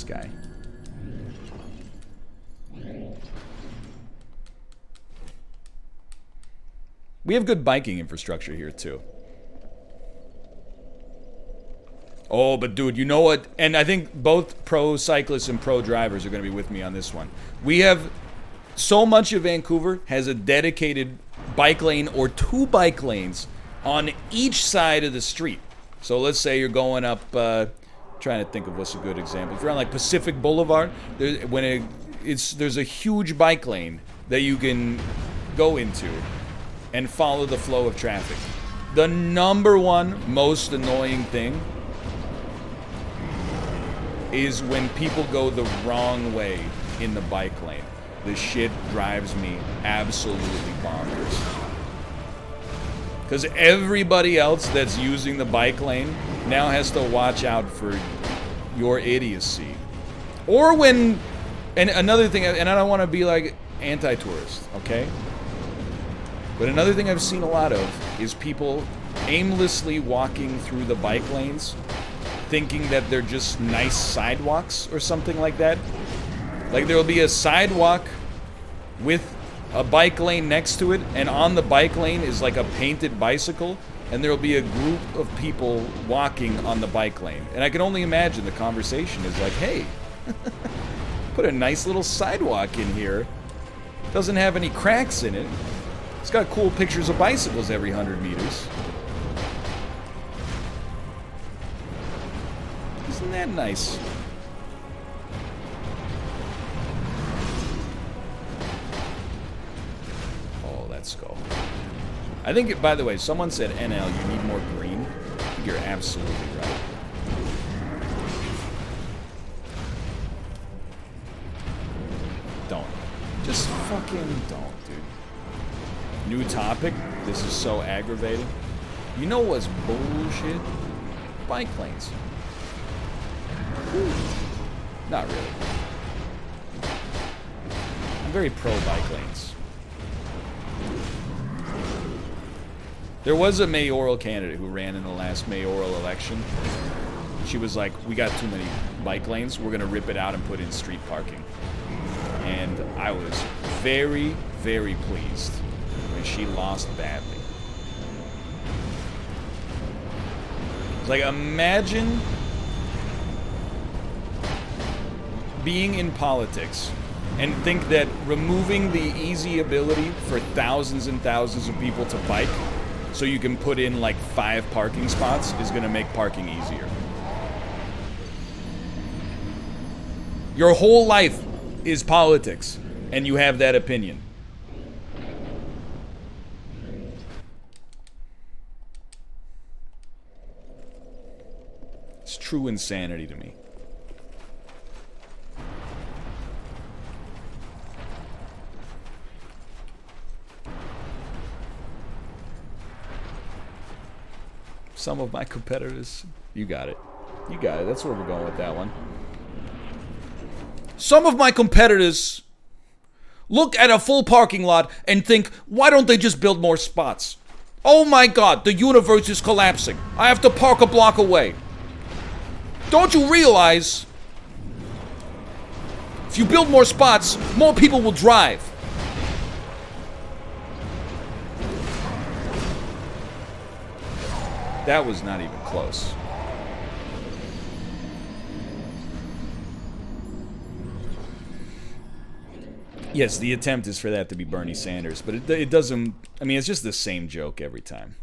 guy. We have good biking infrastructure here, too. Oh, but dude, you know what? And I think both pro cyclists and pro drivers are going to be with me on this one. We have... So much of Vancouver has a dedicated bike lane or 2 bike lanes on each side of the street. So let's say you're going up, trying to think of what's a good example. If you're on like Pacific Boulevard, there's a huge bike lane that you can go into and follow the flow of traffic. The number one most annoying thing is when people go the wrong way in the bike lane. This shit drives me absolutely bonkers. Because everybody else that's using the bike lane now has to watch out for your idiocy. Or when... And another thing, and I don't want to be like anti-tourist, okay? But another thing I've seen a lot of is people aimlessly walking through the bike lanes thinking that they're just nice sidewalks or something like that. Like there'll be a sidewalk with a bike lane next to it, and on the bike lane is like a painted bicycle, and there'll be a group of people walking on the bike lane. And I can only imagine the conversation is like, hey, put a nice little sidewalk in here. Doesn't have any cracks in it. It's got cool pictures of bicycles every 100 meters. Isn't that nice? Let's go. I think, by the way, someone said NL, you need more green. I think you're absolutely right. Don't. Just fucking don't, dude. New topic. This is so aggravating. You know what's bullshit? Bike lanes. Whew. Not really. I'm very pro bike lanes. There was a mayoral candidate who ran in the last mayoral election. She was like, we got too many bike lanes. We're going to rip it out and put in street parking. And I was very, very pleased when she lost badly. Like, imagine being in politics and think that removing the easy ability for thousands and thousands of people to bike so you can put in like 5 parking spots is going to make parking easier. Your whole life is politics, and you have that opinion. It's true insanity to me. Some of my competitors, you got it. You got it. That's where we're going with that one. Some of my competitors look at a full parking lot and think, why don't they just build more spots? Oh my God, the universe is collapsing. I have to park a block away. Don't you realize if you build more spots, more people will drive? That was not even close. Yes, the attempt is for that to be Bernie Sanders, but it doesn't... I mean, it's just the same joke every time.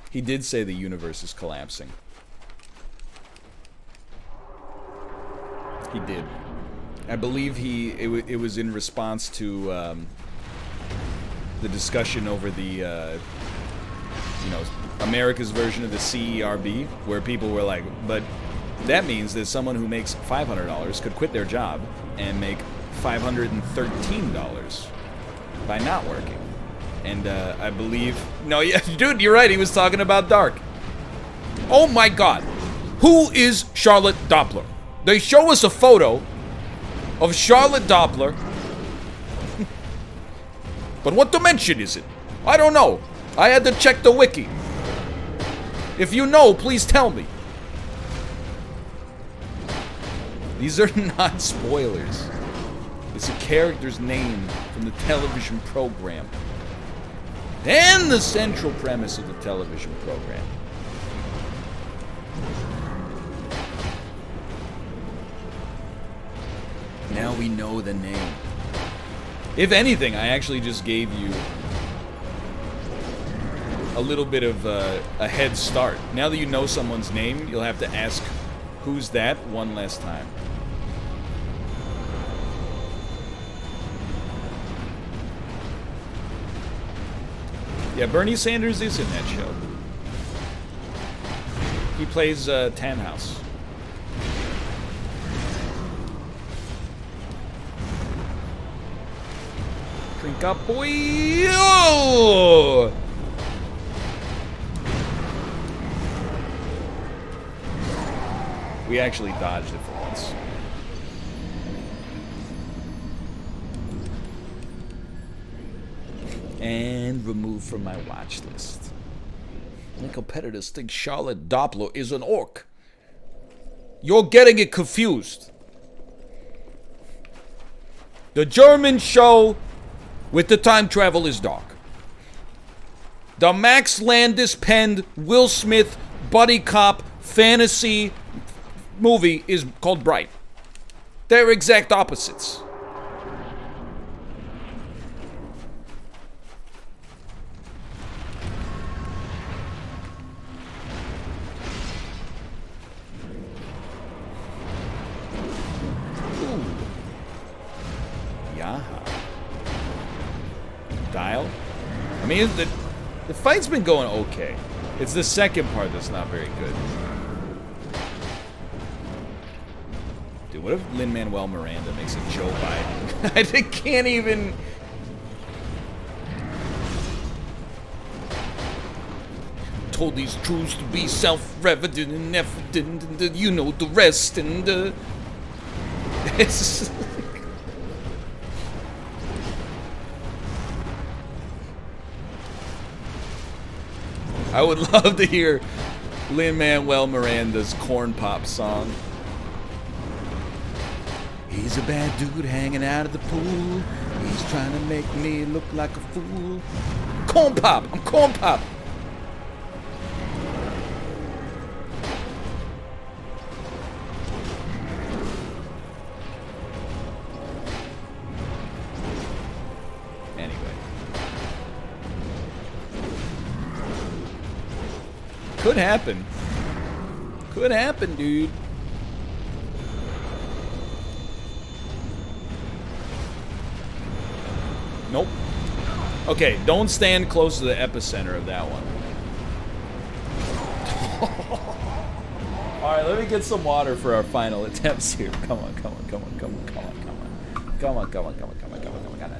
He did say the universe is collapsing. He did. I believe it was in response to the discussion over the America's version of the CERB, where people were like, but that means that someone who makes $500 could quit their job and make $513 by not working. And I believe... No, yeah, dude, you're right. He was talking about Dark. Oh my God. Who is Charlotte Doppler? They show us a photo of Charlotte Doppler. But what dimension is it? I don't know. I had to check the wiki. If you know, please tell me. These are not spoilers. It's a character's name from the television program. And the central premise of the television program. Now we know the name. If anything, I actually just gave you a little bit of a head start. Now that you know someone's name, you'll have to ask, who's that, one last time. Yeah, Bernie Sanders is in that show. He plays Tannhaus. Drink up, boy! Oh! We actually dodged it for once. And removed from my watch list. My competitors think Charlotte Doppler is an orc. You're getting it confused. The German show with the time travel is dark. The Max Landis penned Will Smith buddy cop fantasy movie is called Bright. They're exact opposites. Dial? I mean, the fight's been going okay. It's the second part that's not very good. Dude, what if Lin-Manuel Miranda makes a Joe Biden? I can't even... Told these truths to be self-evident and evident, and you know the rest, and it's... I would love to hear Lin-Manuel Miranda's Corn Pop song. He's a bad dude hanging out at the pool. He's trying to make me look like a fool. Corn Pop! I'm Corn Pop! Could happen. Could happen, dude. Nope. Okay, don't stand close to the epicenter of that one. Alright, let me get some water for our final attempts here. Come on, come on, come on, come on, come on, come on. Come on, come on, come on, come on, come on, come on, come on.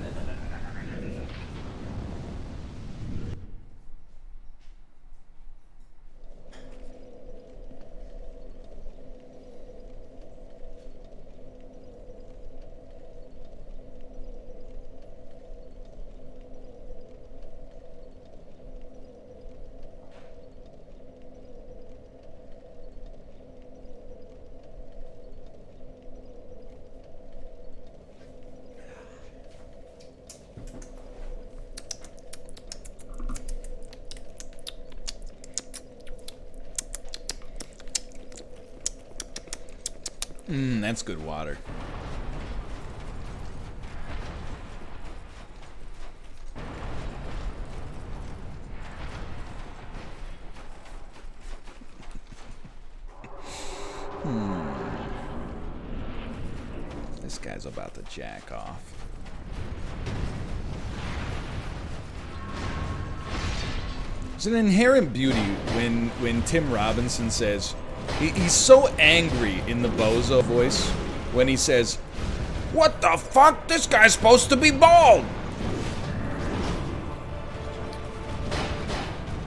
That's good water. This guy's about to jack off. There's an inherent beauty when Tim Robinson says, he's so angry in the Bozo voice when he says, "What the fuck? This guy's supposed to be bald!"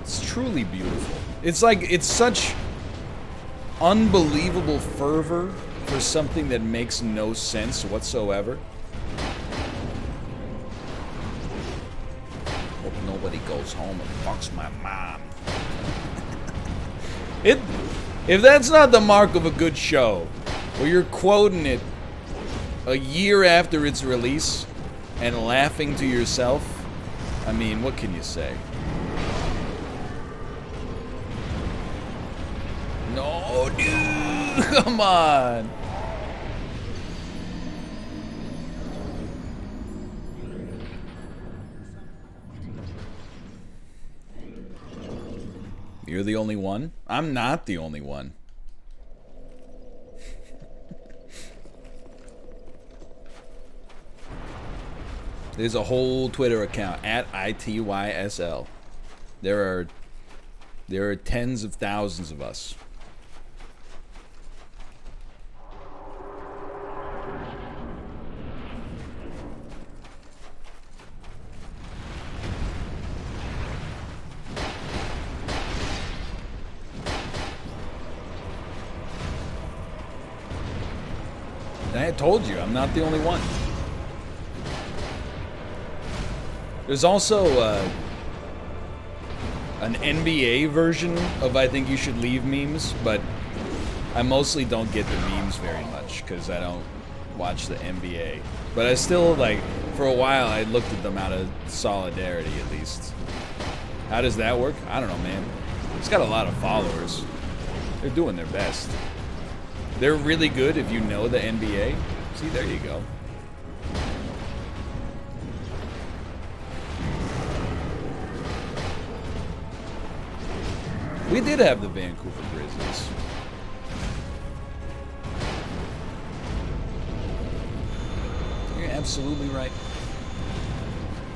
It's truly beautiful. It's like, it's such unbelievable fervor for something that makes no sense whatsoever. Hope nobody goes home and fucks my mom. If that's not the mark of a good show, where you're quoting it a year after its release and laughing to yourself, I mean, what can you say? No, dude, come on. You're the only one? I'm not the only one. There's a whole Twitter account at ITYSL. There are tens of thousands of us. And I told you, I'm not the only one. There's also an NBA version of I Think You Should Leave memes, but I mostly don't get the memes very much because I don't watch the NBA. But I still, like, for a while I looked at them out of solidarity at least. How does that work? I don't know, man. It's got a lot of followers. They're doing their best. They're really good if you know the NBA. See, there you go. We did have the Vancouver Grizzlies. You're absolutely right.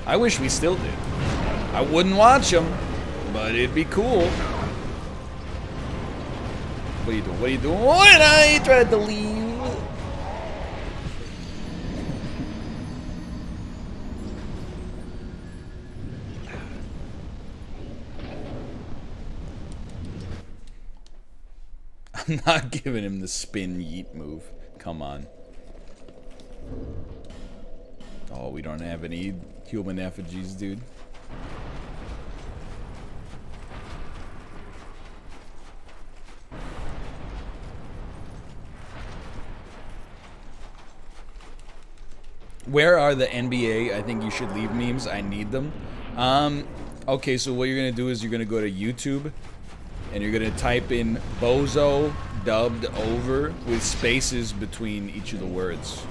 I wish we still did. I wouldn't watch them, but it'd be cool. What are you doing? What are you doing? What? I tried to leave. I'm not giving him the spin yeet move. Come on. Oh, we don't have any human effigies, dude. Where are the NBA I Think You Should Leave memes? I need them. Okay, so what you're gonna do is you're gonna go to YouTube and you're gonna type in bozo dubbed over with spaces between each of the words.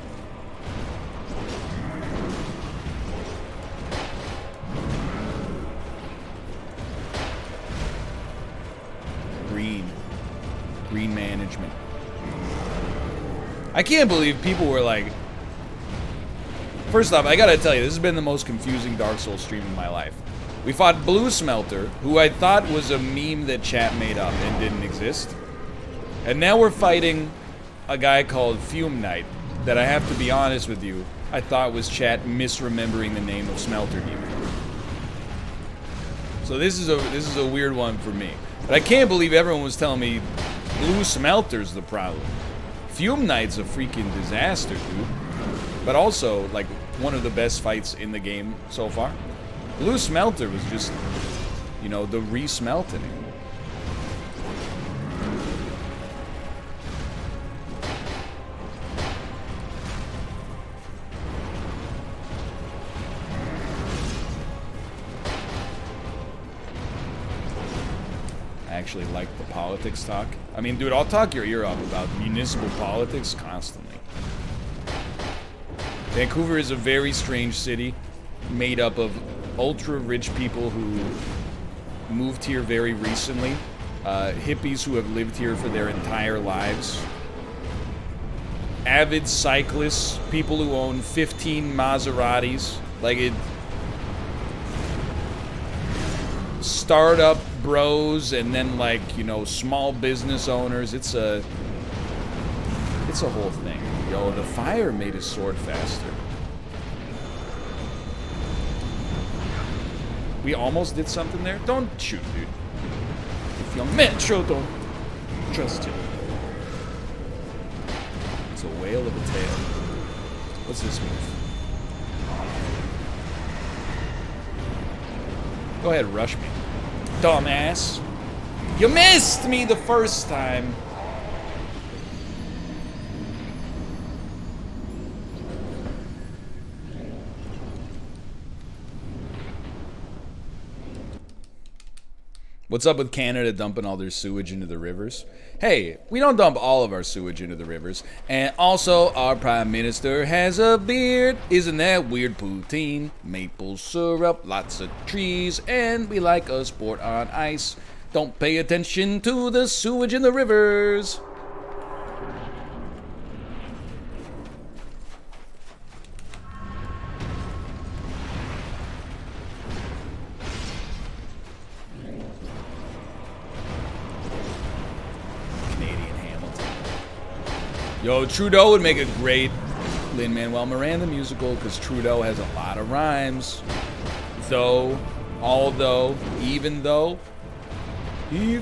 Green management. I can't believe people were like, first off, I gotta tell you, this has been the most confusing Dark Souls stream in my life. We fought Blue Smelter, who I thought was a meme that chat made up and didn't exist. And now we're fighting a guy called Fume Knight, that I have to be honest with you, I thought was chat misremembering the name of Smelter Demon. So this is a weird one for me. But I can't believe everyone was telling me Blue Smelter's the problem. Fume Knight's a freaking disaster, dude. But also, like, one of the best fights in the game so far. Blue Smelter was just, you know, the re-smelting. I actually like the politics talk. I mean, dude, I'll talk your ear off about municipal politics constantly. Vancouver is a very strange city, made up of ultra-rich people who moved here very recently, hippies who have lived here for their entire lives, avid cyclists, people who own 15 Maseratis, like it, startup bros, and then, like, you know, small business owners. It's a whole thing. Yo, the fire made his sword faster. We almost did something there. Don't shoot, dude. If you're Metro, don't trust you. It's a whale of a tail. What's this move? Go ahead, rush me. Dumbass. You missed me the first time. What's up with Canada dumping all their sewage into the rivers? Hey, we don't dump all of our sewage into the rivers. And also, our Prime Minister has a beard. Isn't that weird, poutine? Maple syrup, lots of trees, and we like a sport on ice. Don't pay attention to the sewage in the rivers. Yo, Trudeau would make a great Lin-Manuel Miranda musical because Trudeau has a lot of rhymes. Though, although, even though. They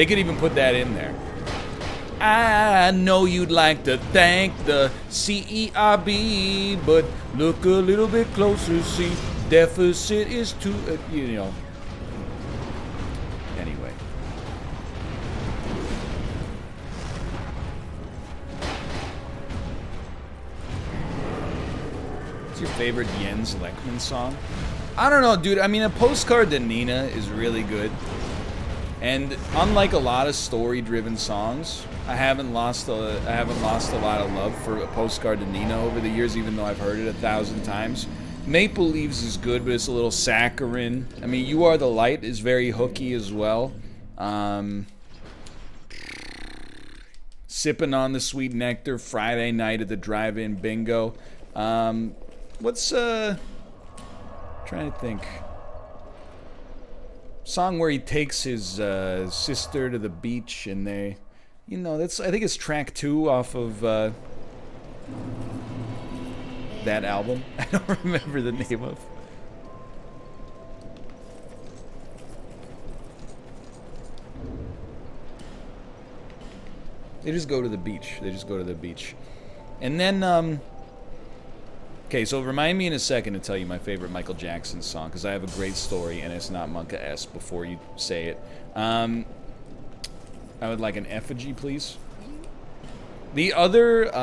could even put that in there. I know you'd like to thank the CERB, but look a little bit closer, see, deficit is too, you know. Anyway. What's your favorite Jens Lekman song? I don't know, dude. I mean, A Postcard to Nina is really good. And unlike a lot of story-driven songs, I haven't lost a lot of love for A Postcard to Nina over the years, even though I've heard it 1,000 times. Maple Leaves is good, but it's a little saccharine. I mean, You Are the Light is very hooky as well. Sipping on the Sweet Nectar, Friday Night at the Drive-In Bingo. What's, trying to think. Song where he takes his sister to the beach and they, you know, that's, I think it's track 2 off of that album. I don't remember the name of. They just go to the beach. And then, okay, so remind me in a second to tell you my favorite Michael Jackson song, because I have a great story, and it's not Monka-esque before you say it. I would like an effigy, please. The other,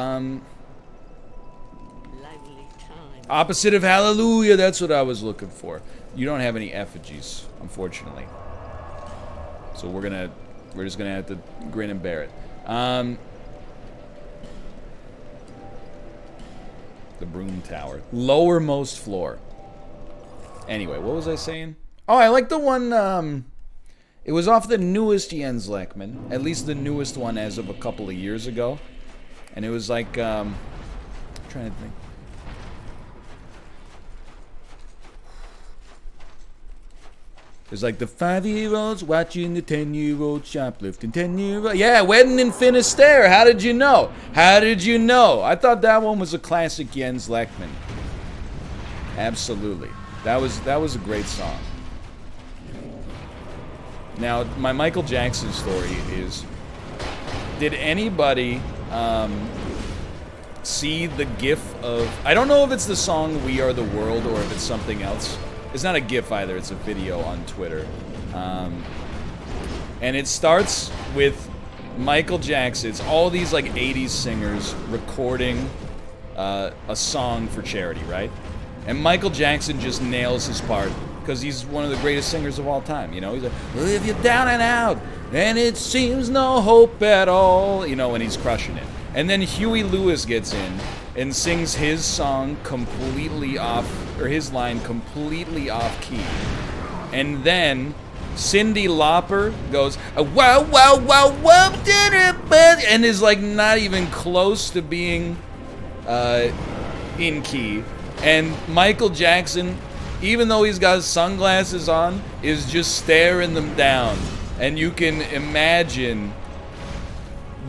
opposite of Hallelujah, that's what I was looking for. You don't have any effigies, unfortunately. So we're just gonna have to grin and bear it. The Broom Tower. Lowermost floor. Anyway, what was I saying? Oh, I like the one, it was off the newest Jens Lekman. At least the newest one as of a couple of years ago. And it was like, I'm trying to think. It's like the 5-year-olds watching the 10-year-old shoplifting. 10-year-old, yeah, Wedding in Finisterre. How did you know? How did you know? I thought that one was a classic Jens Lekman. Absolutely, that was a great song. Now, my Michael Jackson story is: did anybody see the GIF of? I don't know if it's the song "We Are the World" or if it's something else. It's not a GIF either, it's a video on Twitter. And it starts with Michael Jackson. It's all these like 80s singers recording a song for charity, right? And Michael Jackson just nails his part because he's one of the greatest singers of all time, you know? He's like, well, if you're down and out and it seems no hope at all, you know, and he's crushing it. And then Huey Lewis gets in and sings his song completely off, or his line completely off key. And then Cyndi Lauper goes, wow, wow, wow, wow, and is like not even close to being in key. And Michael Jackson, even though he's got sunglasses on, is just staring them down. And you can imagine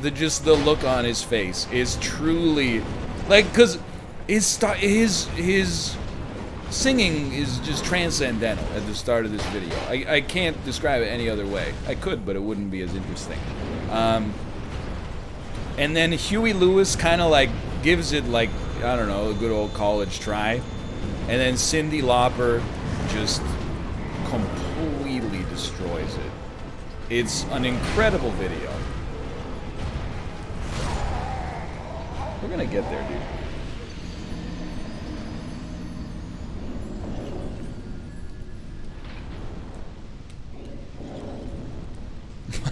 the look on his face is truly, like, because his singing is just transcendental at the start of this video. I can't describe it any other way. I could, but it wouldn't be as interesting. And then Huey Lewis kind of like gives it like, I don't know, a good old college try. And then Cyndi Lauper just completely destroys it. It's an incredible video. We're gonna get there, dude.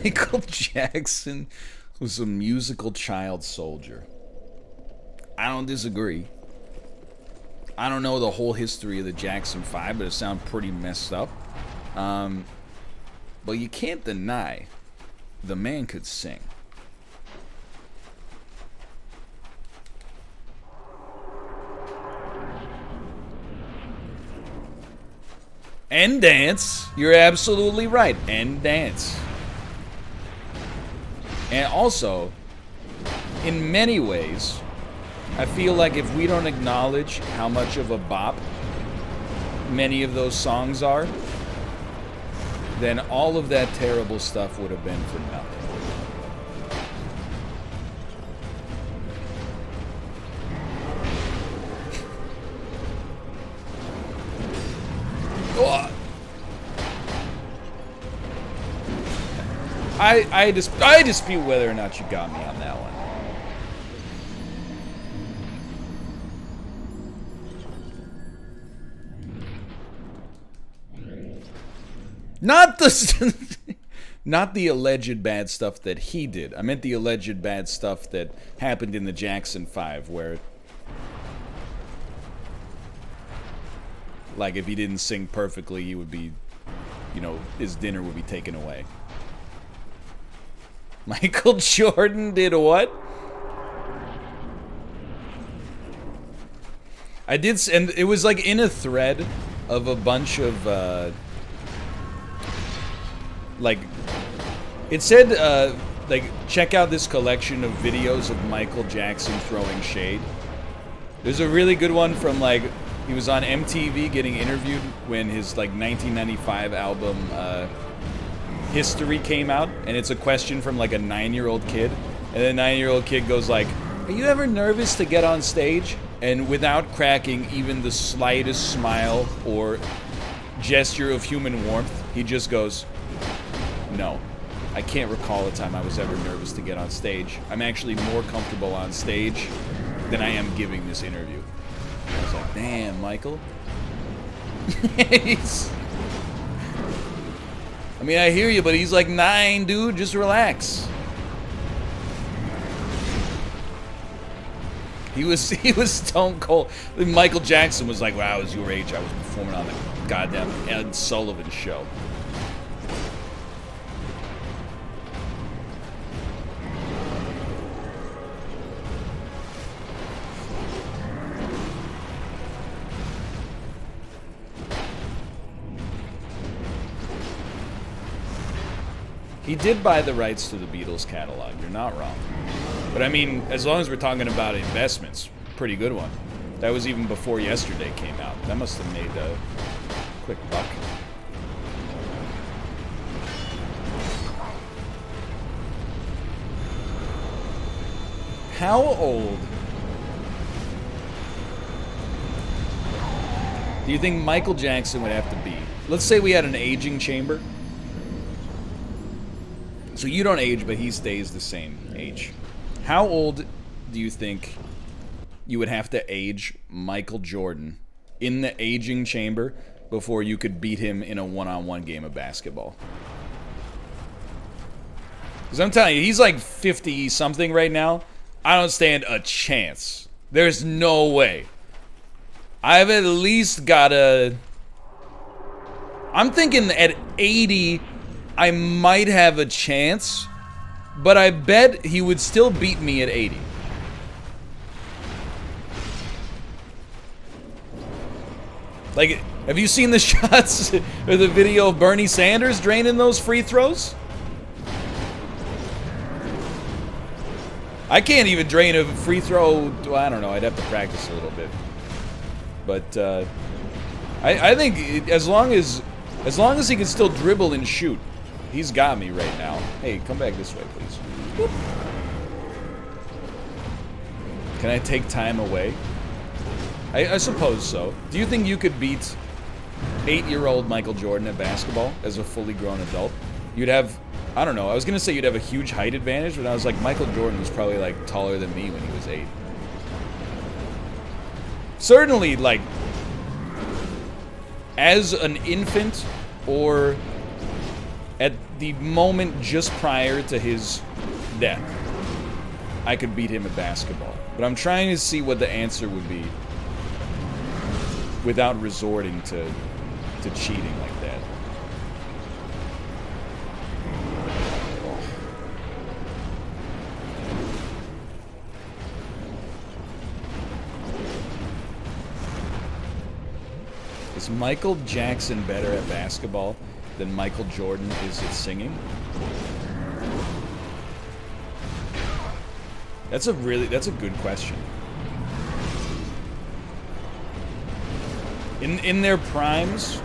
Michael Jackson was a musical child soldier. I don't disagree. I don't know the whole history of the Jackson 5, but it sounds pretty messed up. But you can't deny the man could sing. And dance. You're absolutely right. And dance. And also, in many ways, I feel like if we don't acknowledge how much of a bop many of those songs are, then all of that terrible stuff would have been for nothing. I dispute whether or not you got me on that one. Not the not the alleged bad stuff that he did. I meant the alleged bad stuff that happened in the Jackson 5, where like if he didn't sing perfectly, he would be, you know, his dinner would be taken away. Michael Jordan did what? I did, and it was like in a thread of a bunch of, like, it said, like, check out this collection of videos of Michael Jackson throwing shade. There's a really good one from, like, he was on MTV getting interviewed when his, like, 1995 album, History came out, and it's a question from like a 9-year-old kid, and the 9-year-old kid goes like, "Are you ever nervous to get on stage?" And without cracking even the slightest smile or gesture of human warmth, he just goes, "No, I can't recall a time I was ever nervous to get on stage. I'm actually more comfortable on stage than I am giving this interview." I was like, damn, Michael. I mean, I hear you, but he's like 9, dude. Just relax. He was stone cold. Michael Jackson was like, "When I was your age, I was performing on the goddamn Ed Sullivan show." He did buy the rights to the Beatles catalog. You're not wrong. But I mean, as long as we're talking about investments, pretty good one. That was even before Yesterday came out. That must have made a quick buck. How old do you think Michael Jackson would have to be? Let's say we had an aging chamber. So you don't age, but he stays the same age. How old do you think you would have to age Michael Jordan in the aging chamber before you could beat him in a one-on-one game of basketball? Because I'm telling you, he's like 50-something right now. I don't stand a chance. There's no way. I've at least got a... I'm thinking at 80... I might have a chance, but I bet he would still beat me at 80. Like, have you seen the shots or the video of Bernie Sanders draining those free throws? I can't even drain a free throw. Well, I don't know. I'd have to practice a little bit. But I think as long as he can still dribble and shoot, he's got me right now. Hey, come back this way, please. Whoop. Can I take time away? I suppose so. Do you think you could beat 8-year-old Michael Jordan at basketball as a fully grown adult? You'd have, I don't know, I was going to say you'd have a huge height advantage, but I was like, Michael Jordan was probably like taller than me when he was 8. Certainly, like, as an infant or at the moment just prior to his death, I could beat him at basketball. But I'm trying to see what the answer would be without resorting to cheating like that. Is Michael Jackson better at basketball than Michael Jordan is at singing? That's a good question. In their primes.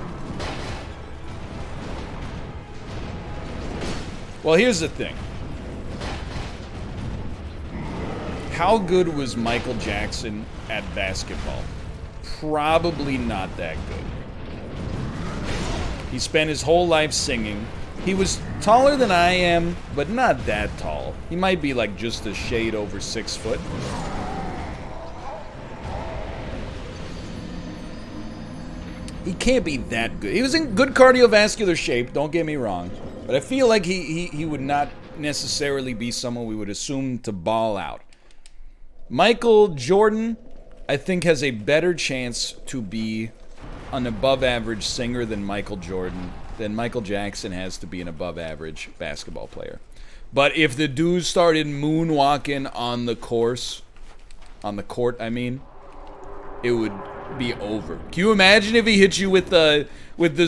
Well, here's the thing. How good was Michael Jackson at basketball? Probably not that good. He spent his whole life singing. He was taller than I am, but not that tall. He might be like just a shade over 6 foot. He can't be that good. He was in good cardiovascular shape, don't get me wrong. But I feel like he would not necessarily be someone we would assume to ball out. Michael Jordan, I think, has a better chance to be an above-average singer than Michael Jackson has to be an above-average basketball player. But if the dude started moonwalking on the court, it would be over. Can you imagine if he hit you with the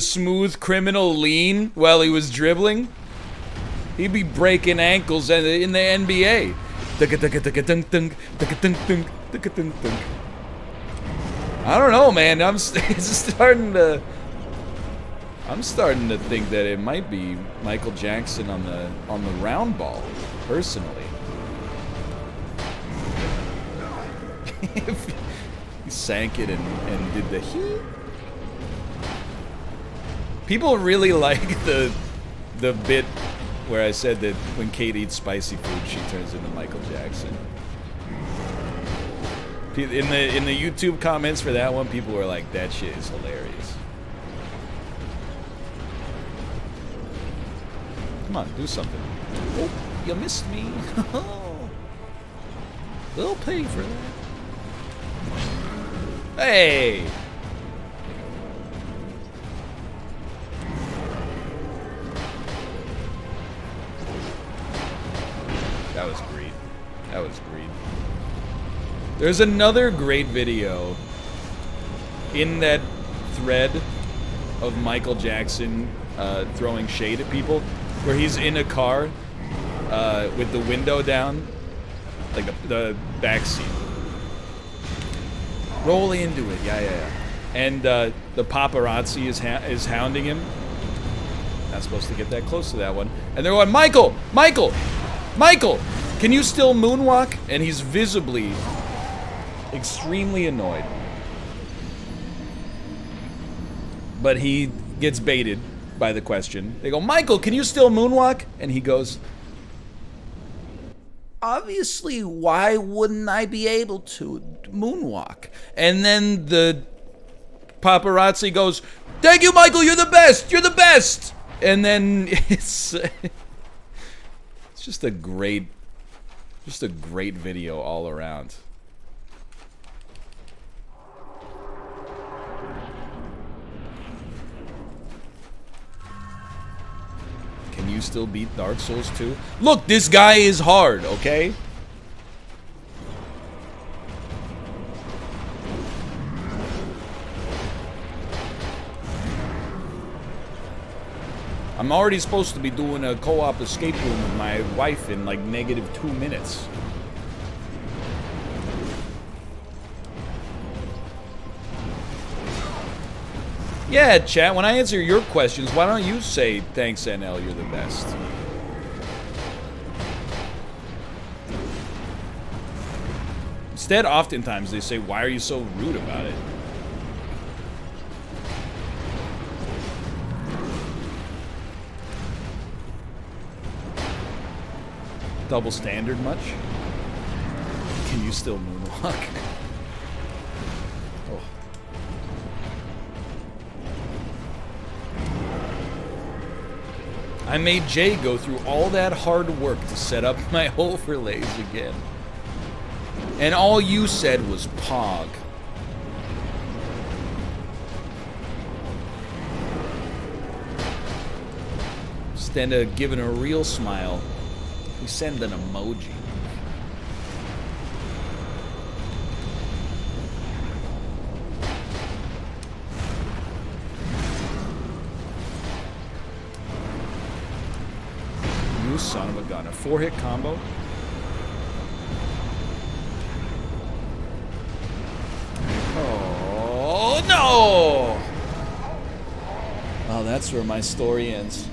smooth criminal lean while he was dribbling? He'd be breaking ankles in the NBA. I don't know, man. I'm starting to think that it might be Michael Jackson on the round ball, personally. He sank it and did the he. People really like the bit where I said that when Kate eats spicy food, she turns into Michael Jackson. In the YouTube comments for that one, people were like, "That shit is hilarious." Come on, do something. Oh, you missed me. They'll pay for that. Hey! That was great. That was great. There's another great video in that thread of Michael Jackson throwing shade at people, where he's in a car with the window down, like the back seat. Roll into it, yeah. And the paparazzi is hounding him. Not supposed to get that close to that one. And they're going, Michael! Can you still moonwalk? And he's visibly extremely annoyed. But he gets baited by the question. They go, Michael, can you still moonwalk? And he goes, obviously, why wouldn't I be able to moonwalk? And then the paparazzi goes, thank you, Michael, you're the best! And then it's just a great video all around. Can you still beat Dark Souls 2? Look, this guy is hard, okay? I'm already supposed to be doing a co-op escape room with my wife in like -2 minutes. Yeah, chat, when I answer your questions, why don't you say, thanks, NL, you're the best? Instead, oftentimes they say, why are you so rude about it? Double standard much? Can you still moonwalk? Oh. I made Jay go through all that hard work to set up my overlays again. And all you said was Pog. Instead of giving a real smile, we send an emoji. You son of a gun. A 4-hit combo? Oh, no! Well, that's where my story ends.